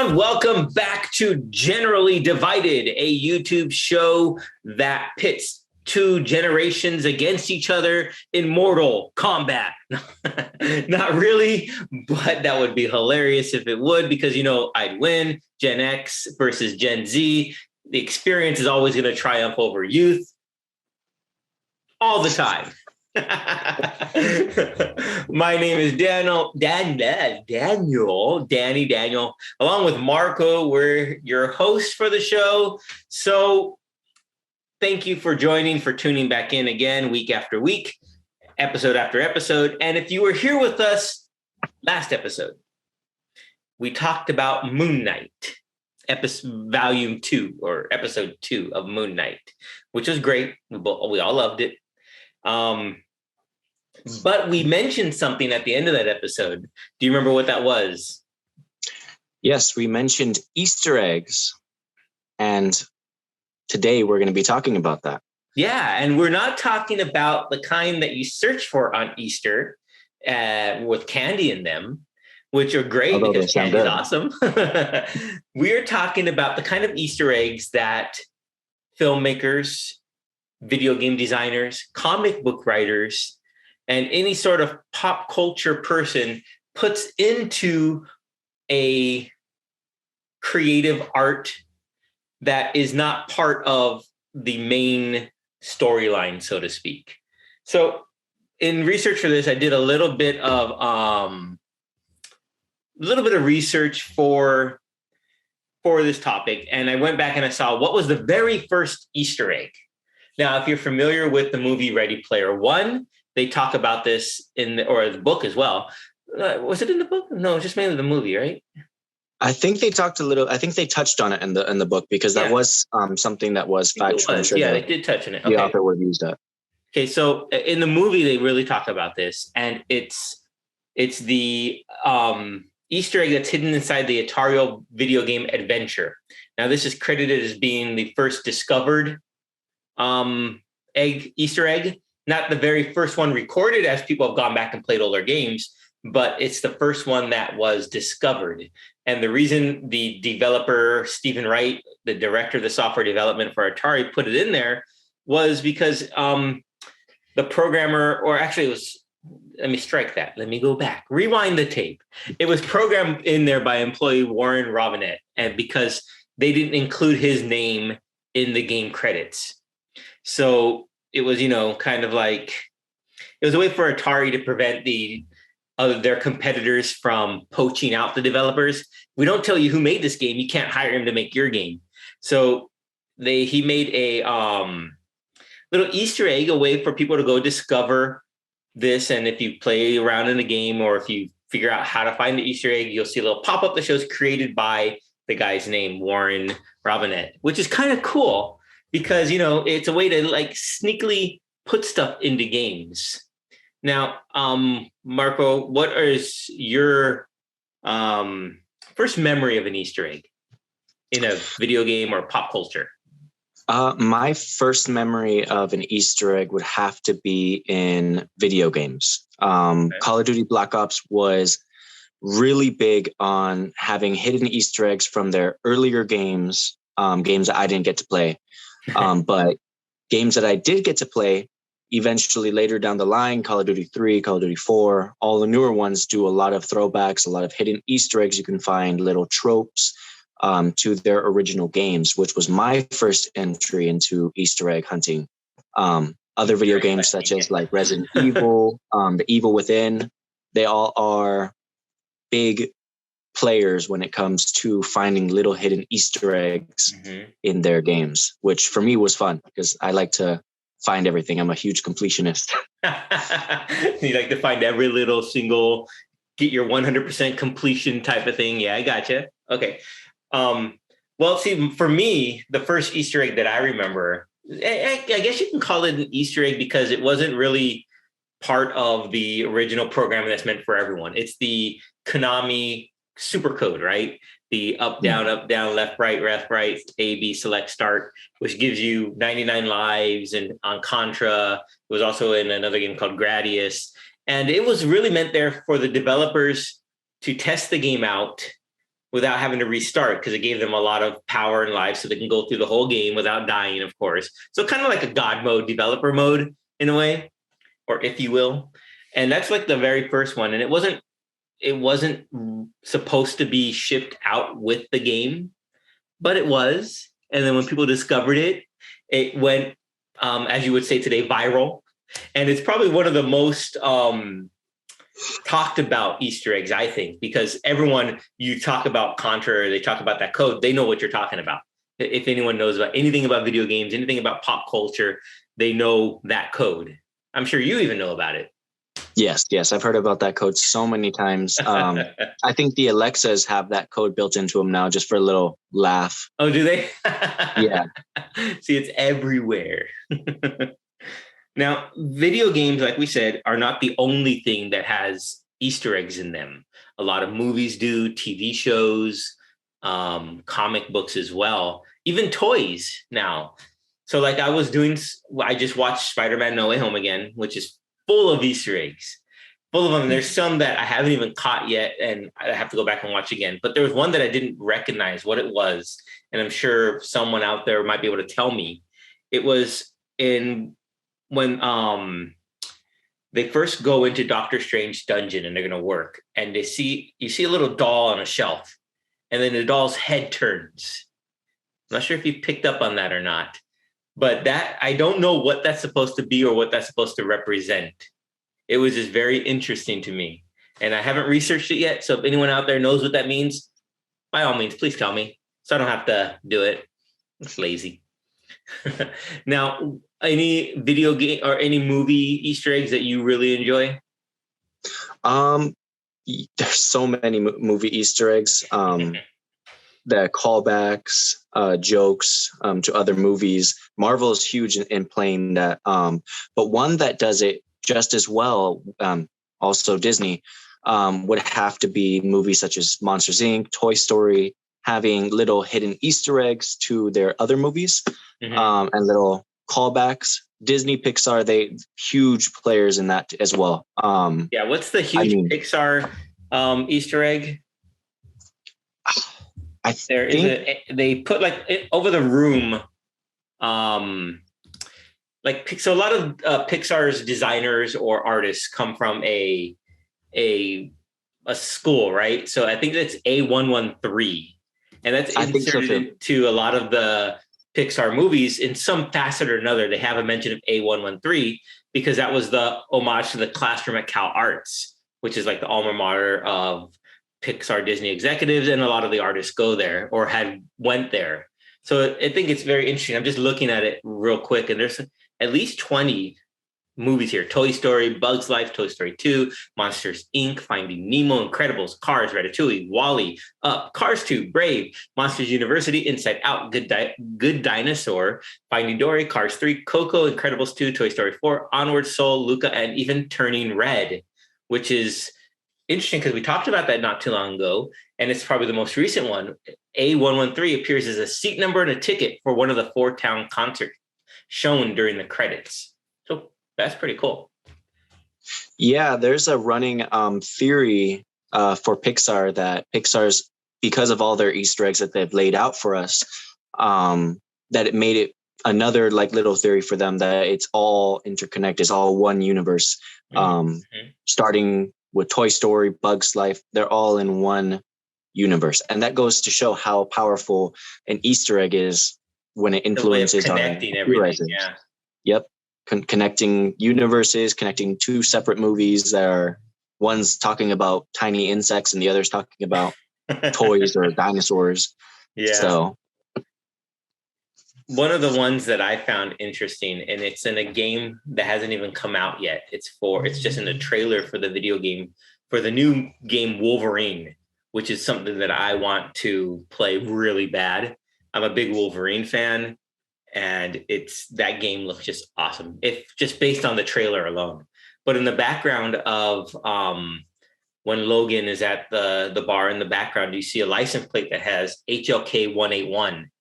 everyone. Welcome back to Generally Divided, a YouTube show that pits two generations against each other in mortal combat. Not really, but that would be hilarious if it would, because, I'd win. Gen X versus Gen Z. The experience is always going to triumph over youth all the time. My name is Daniel, along with Marco. We're your hosts for the show. So thank you for tuning back in again, week after week, episode after episode. And if you were here with us last episode, we talked about Moon Knight, volume 2 or episode 2 of Moon Knight, which was great. We all loved it. But we mentioned something at the end of that episode. Do you remember what that was? Yes, we mentioned Easter eggs. And today we're going to be talking about that. Yeah, and we're not talking about the kind that you search for on Easter with candy in them, which are great because candy is awesome. We are talking about the kind of Easter eggs that filmmakers, video game designers, comic book writers, and any sort of pop culture person puts into a creative art that is not part of the main storyline, so to speak. So in research for this, I did a little bit of research for this topic. And I went back and I saw what was the very first Easter egg. Now, if you're familiar with the movie Ready Player One, they talk about this in the book as well. Was it in the book? No, it's just mainly the movie, right? I think they touched on it in the book because that was something that was factual. Yeah, they did touch on it. The author would use that. Okay, so in the movie, they really talk about this, and it's the Easter egg that's hidden inside the Atari video game Adventure. Now, this is credited as being the first discovered Easter egg. Not the very first one recorded, as people have gone back and played older games, but it's the first one that was discovered. And the reason the developer, Stephen Wright, the director of the software development for Atari, put it in there was because the programmer, or actually it was, let me strike that. Let me go back. Rewind the tape. It was programmed in there by employee Warren Robinette, and because they didn't include his name in the game credits. So it was, kind of like, it was a way for Atari to prevent their competitors from poaching out the developers. We don't tell you who made this game. You can't hire him to make your game. So he made a little Easter egg, a way for people to go discover this. And if you play around in the game, or if you figure out how to find the Easter egg, you'll see a little pop-up that shows created by the guy's name, Warren Robinette, which is kind of cool. Because, it's a way to sneakily put stuff into games. Now, Marco, what is your first memory of an Easter egg in a video game or pop culture? My first memory of an Easter egg would have to be in video games. Okay. Call of Duty Black Ops was really big on having hidden Easter eggs from their earlier games, games that I didn't get to play. But games that I did get to play, eventually later down the line, Call of Duty 3, Call of Duty 4, all the newer ones do a lot of throwbacks, a lot of hidden Easter eggs. You can find little tropes to their original games, which was my first entry into Easter egg hunting. Other video games such as like Resident Evil, The Evil Within, they all are big players when it comes to finding little hidden Easter eggs in their games, which for me was fun because I like to find everything. I'm a huge completionist. You like to find every little single, get your 100% completion type of thing. Yeah, I gotcha. Okay. Well, see, for me, the first Easter egg that I remember, I guess you can call it an Easter egg because it wasn't really part of the original programming that's meant for everyone. It's the Konami supercode, right? The up, down, left, right, A, B, select, start, which gives you 99 lives. And on Contra, it was also in another game called Gradius. And it was really meant there for the developers to test the game out without having to restart because it gave them a lot of power and life so they can go through the whole game without dying, of course. So kind of like a God mode, developer mode in a way, or if you will. And that's like the very first one. And it wasn't supposed to be shipped out with the game, but it was. And then when people discovered it, it went, as you would say today, viral. And it's probably one of the most talked about Easter eggs, I think, because everyone, you talk about Contra, or they talk about that code, they know what you're talking about. If anyone knows about anything about video games, anything about pop culture, they know that code. I'm sure you even know about it. Yes, I've heard about that code so many times. I think the Alexas have that code built into them now, just for a little laugh. Oh, do they? Yeah. See, it's everywhere. Now, video games, like we said, are not the only thing that has Easter eggs in them. A lot of movies do, TV shows, comic books as well, even toys now. So, like I just watched Spider-Man No Way Home again, which is full of Easter eggs, full of them. And there's some that I haven't even caught yet, and I have to go back and watch again. But there was one that I didn't recognize what it was, and I'm sure someone out there might be able to tell me. It was in when they first go into Doctor Strange dungeon and they're gonna work, and you see a little doll on a shelf, and then the doll's head turns. I'm not sure if you picked up on that or not, but that I don't know what that's supposed to be or what that's supposed to represent. It was just very interesting to me, and I haven't researched it yet. So if anyone out there knows what that means, by all means, please tell me so I don't have to do it. It's lazy. Now, any video game or any movie Easter eggs that you really enjoy? There's so many movie Easter eggs. The callbacks, jokes to other movies. Marvel is huge in playing that. But one that does it just as well, also Disney, would have to be movies such as Monsters Inc., Toy Story, having little hidden Easter eggs to their other movies, and little callbacks. Disney, Pixar, they huge players in that as well. Yeah, what's the huge Pixar Easter egg? They put like over the room, so a lot of Pixar's designers or artists come from a school, right? So I think that's A113, and that's inserted into a lot of the Pixar movies in some facet or another. They have a mention of A113 because that was the homage to the classroom at Cal Arts, which is like the alma mater of Pixar Disney executives, and a lot of the artists go there or went there. So I think it's very interesting. I'm just looking at it real quick, and there's at least 20 movies here: Toy Story, Bugs Life, Toy Story 2, Monsters Inc., Finding Nemo, Incredibles, Cars, Ratatouille, Wall-E, Up, Cars 2, Brave, Monsters University, Inside Out, Good Dinosaur, Finding Dory, Cars 3, Coco, Incredibles 2, Toy Story 4, Onward, Soul, Luca, and even Turning Red, which is interesting because we talked about that not too long ago, and it's probably the most recent one. A113 appears as a seat number and a ticket for one of the 4-town concerts shown during the credits. So that's pretty cool. Yeah, there's a running theory for Pixar that Pixar's, because of all their Easter eggs that they've laid out for us, that it made it another like little theory for them that it's all interconnected, it's all one universe. Starting with Toy Story, Bugs Life, they're all in one universe. And that goes to show how powerful an Easter egg is when it influences connecting everything. Yeah. Yep. Connecting universes, connecting two separate movies that are, one's talking about tiny insects and the other's talking about toys or dinosaurs. Yeah. So one of the ones that I found interesting, and it's in a game that hasn't even come out yet. It's just in the trailer for the video game, for the new game Wolverine, which is something that I want to play really bad. I'm a big Wolverine fan, and that game looks just awesome. If just based on the trailer alone. But in the background of when Logan is at the bar in the background, you see a license plate that has HLK 181.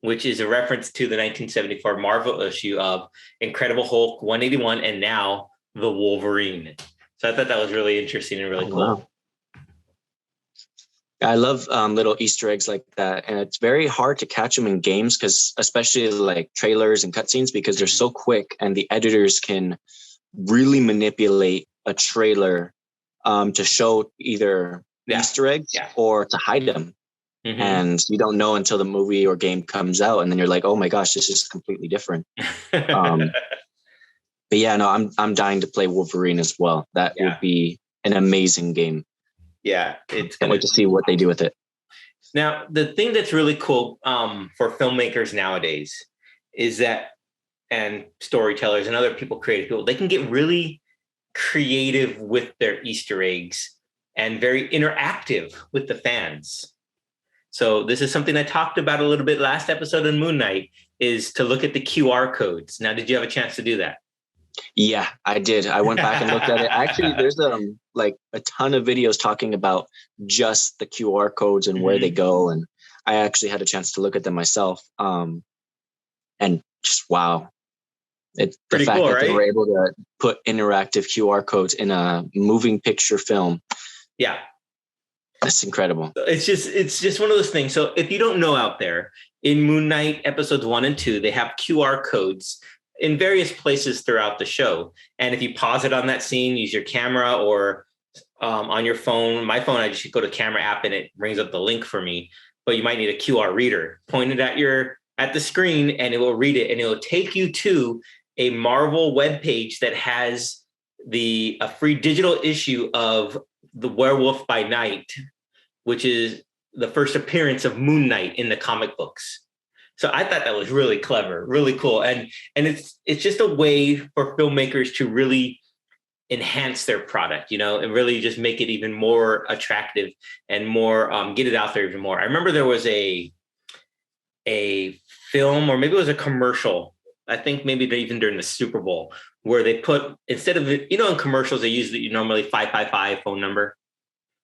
Which is a reference to the 1974 Marvel issue of Incredible Hulk 181 and now the Wolverine. So I thought that was really interesting and really cool. Wow. I love little Easter eggs like that. And it's very hard to catch them in games because especially like trailers and cutscenes because they're so quick and the editors can really manipulate a trailer to show either Easter eggs or to hide them. Mm-hmm. And you don't know until the movie or game comes out. And then you're like, oh my gosh, this is completely different. But yeah, no, I'm dying to play Wolverine as well. That would be an amazing game. Yeah, can't wait to see what they do with it. Now, the thing that's really cool for filmmakers nowadays is that, and storytellers and other people, creative people, they can get really creative with their Easter eggs and very interactive with the fans. So this is something I talked about a little bit last episode on Moon Knight, is to look at the QR codes. Now, did you have a chance to do that? Yeah, I did. I went back and looked at it. Actually, there's like a ton of videos talking about just the QR codes and where they go. And I actually had a chance to look at them myself. And just wow. The fact cool, that they were able to put interactive QR codes in a moving picture film. Yeah. That's incredible. It's just one of those things. So if you don't know out there, in Moon Knight episodes 1 and 2, they have QR codes in various places throughout the show. And if you pause it on that scene, use your camera or on your phone, my phone, I just go to camera app and it brings up the link for me. But you might need a QR reader. Point it at the screen and it will read it and it will take you to a Marvel webpage that has a free digital issue of The Werewolf by Night, which is the first appearance of Moon Knight in the comic books. So I thought that was really clever, really cool. And it's just a way for filmmakers to really enhance their product, and really just make it even more attractive and more, get it out there even more. I remember there was a film, or maybe it was a commercial, I think maybe even during the Super Bowl, where they put, instead of, in commercials, they use the normally 555 phone number.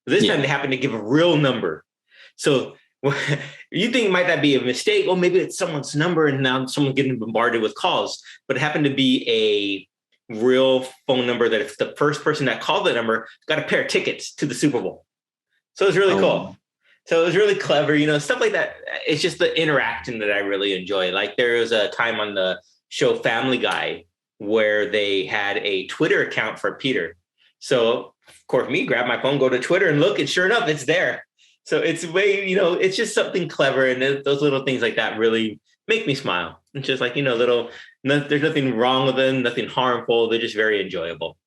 This time they happened to give a real number. So you think might that be a mistake? Well, maybe it's someone's number and now someone's getting bombarded with calls, but it happened to be a real phone number that if the first person that called the number got a pair of tickets to the Super Bowl. So it was really cool. So it was really clever, stuff like that. It's just the interaction that I really enjoy. Like there was a time on the show Family Guy where they had a Twitter account for Peter. So of course, grab my phone, go to Twitter and look, and sure enough, it's there. So it's it's just something clever. And those little things like that really make me smile. It's just like, there's nothing wrong with them, nothing harmful. They're just very enjoyable.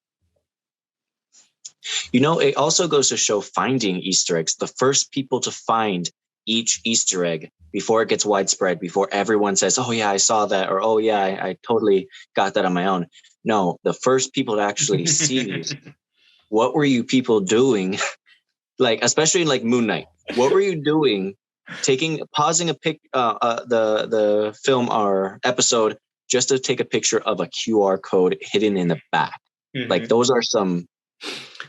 It also goes to show finding Easter eggs. The first people to find each Easter egg before it gets widespread, before everyone says, oh, yeah, I saw that. Or, oh, yeah, I totally got that on my own. No, the first people to actually see these. What were you people doing? Like, especially like Moon Knight. What were you doing? Pausing the film or episode just to take a picture of a QR code hidden in the back. Mm-hmm. Like those are some.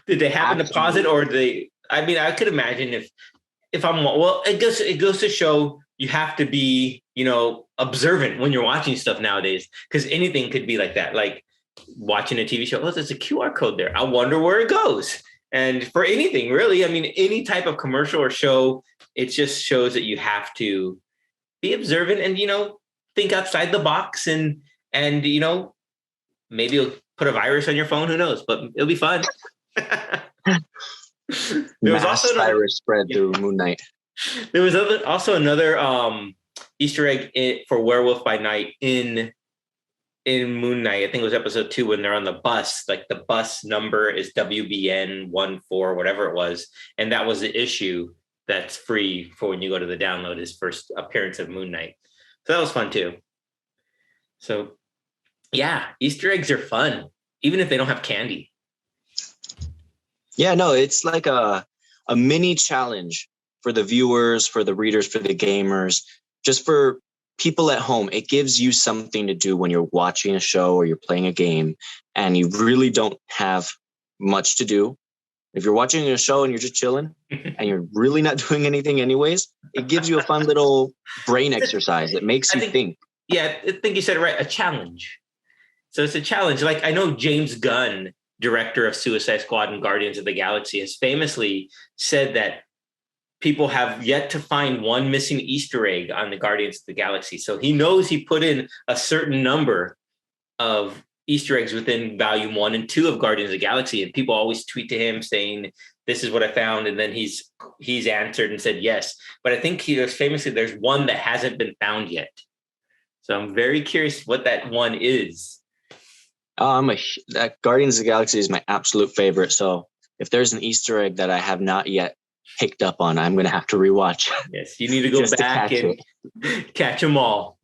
Did they happen to pause it, or I could imagine if I'm, it goes to show you have to be, observant when you're watching stuff nowadays, because anything could be like that. Like watching a TV show, there's a QR code there. I wonder where it goes. And for anything, really, any type of commercial or show, it just shows that you have to be observant and, think outside the box and maybe you'll put a virus on your phone. Who knows? But it'll be fun. There was also virus spread through Moon Knight. There was also another Easter egg for Werewolf by Night in Moon Knight. I think it was episode 2 when they're on the bus. Like the bus number is WBN14, whatever it was, and that was the issue that's free for when you go to the download. His first appearance of Moon Knight. So that was fun too. So yeah, Easter eggs are fun, even if they don't have candy. Yeah, no, it's like a mini challenge for the viewers, for the readers, for the gamers, just for people at home. It gives you something to do when you're watching a show or you're playing a game and you really don't have much to do. If you're watching a show and you're just chilling and you're really not doing anything anyways, it gives you a fun little brain exercise that makes you think. Yeah, I think you said it right. A challenge. So it's a challenge. Like I know James Gunn, director of Suicide Squad and Guardians of the Galaxy, has famously said that people have yet to find one missing Easter egg on the Guardians of the Galaxy. So he knows he put in a certain number of Easter eggs within volume 1 and 2 of Guardians of the Galaxy. And people always tweet to him saying, this is what I found. And then he's answered and said yes. But I think there's one that hasn't been found yet. So I'm very curious what that one is. That Guardians of the Galaxy is my absolute favorite. So if there's an Easter egg that I have not yet picked up on, I'm going to have to rewatch. Yes, you need to go back and catch them all.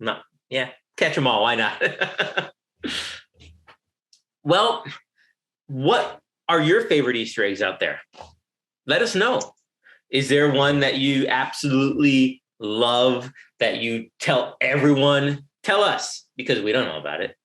Catch them all. Why not? Well, what are your favorite Easter eggs out there? Let us know. Is there one that you absolutely love that you tell everyone? Tell us, because we don't know about it.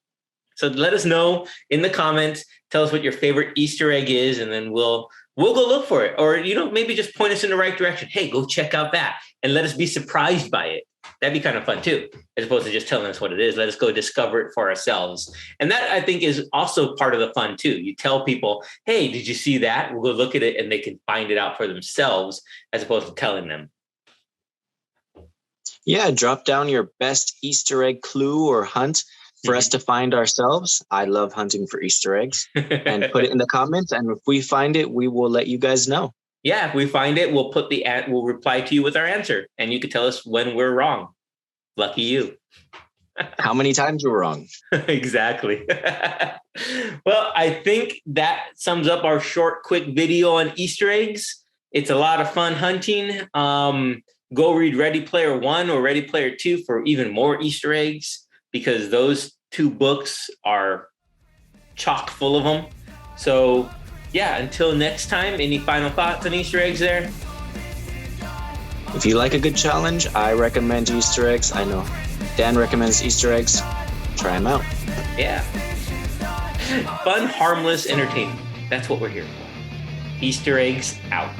So let us know in the comments. Tell us what your favorite Easter egg is, and then we'll go look for it. Or, maybe just point us in the right direction. Hey, go check out that, and let us be surprised by it. That'd be kind of fun too, as opposed to just telling us what it is. Let us go discover it for ourselves. And that, I think, is also part of the fun too. You tell people, hey, did you see that? We'll go look at it, and they can find it out for themselves, as opposed to telling them. Yeah, drop down your best Easter egg clue or hunt for us to find ourselves. I love hunting for Easter eggs, and put it in the comments. And if we find it, we will let you guys know. Yeah, if we find it, we'll reply to you with our answer, and you can tell us when we're wrong. Lucky you. How many times we're wrong? Exactly. Well, I think that sums up our short, quick video on Easter eggs. It's a lot of fun hunting. Go read Ready Player One or Ready Player Two for even more Easter eggs, because those 2 books are chock full of them. So yeah, until next time, any final thoughts on Easter eggs there? If you like a good challenge, I recommend Easter eggs. I know Dan recommends Easter eggs. Try them out. Yeah. Fun, harmless entertainment. That's what we're here for. Easter eggs out.